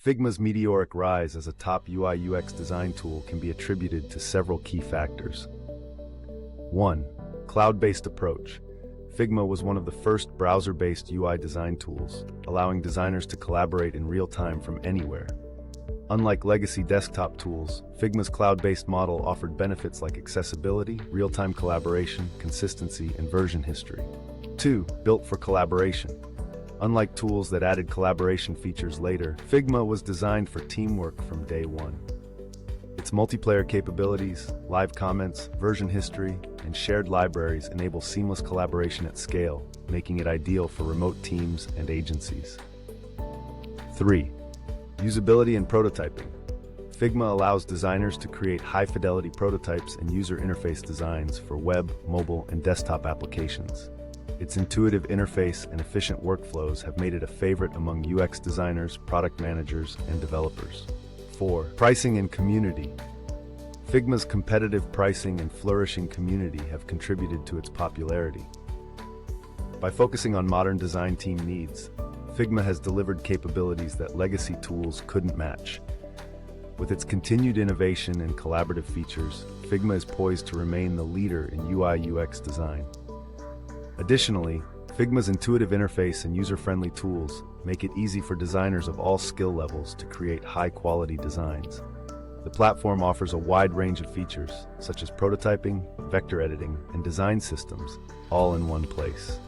Figma's meteoric rise as a top UI/UX design tool can be attributed to several key factors. 1. Cloud-based approach. Figma was one of the first browser-based UI design tools, allowing designers to collaborate in real time from anywhere. Unlike legacy desktop tools, Figma's cloud-based model offered benefits like accessibility, real-time collaboration, consistency, and version history. 2. Built for collaboration. Unlike tools that added collaboration features later, Figma was designed for teamwork from day one. Its multiplayer capabilities, live comments, version history, and shared libraries enable seamless collaboration at scale, making it ideal for remote teams and agencies. 3. Usability and prototyping. Figma allows designers to create high-fidelity prototypes and user interface designs for web, mobile, and desktop applications. Its intuitive interface and efficient workflows have made it a favorite among UX designers, product managers, and developers. 4. Pricing and community. Figma's competitive pricing and flourishing community have contributed to its popularity. By focusing on modern design team needs, Figma has delivered capabilities that legacy tools couldn't match. With its continued innovation and collaborative features, Figma is poised to remain the leader in UI/UX design. Additionally, Figma's intuitive interface and user-friendly tools make it easy for designers of all skill levels to create high-quality designs. The platform offers a wide range of features, such as prototyping, vector editing, and design systems, all in one place.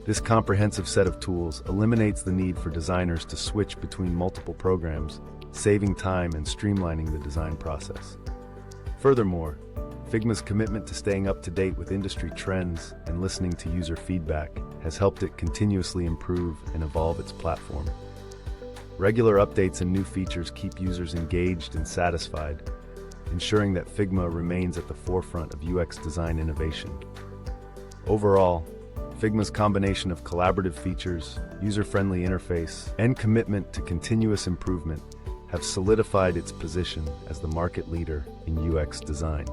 This comprehensive set of tools eliminates the need for designers to switch between multiple programs, saving time and streamlining the design process. Furthermore, Figma's commitment to staying up to date with industry trends and listening to user feedback has helped it continuously improve and evolve its platform. Regular updates and new features keep users engaged and satisfied, ensuring that Figma remains at the forefront of UX design innovation. Overall, Figma's combination of collaborative features, user-friendly interface, and commitment to continuous improvement have solidified its position as the market leader in UX design.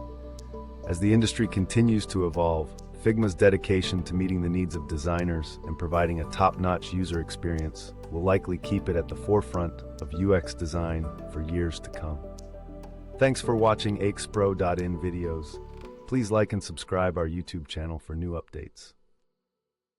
As the industry continues to evolve, Figma's dedication to meeting the needs of designers and providing a top-notch user experience will likely keep it at the forefront of UX design for years to come. Thanks for watching AxPro.in videos. Please like and subscribe our YouTube channel for new updates.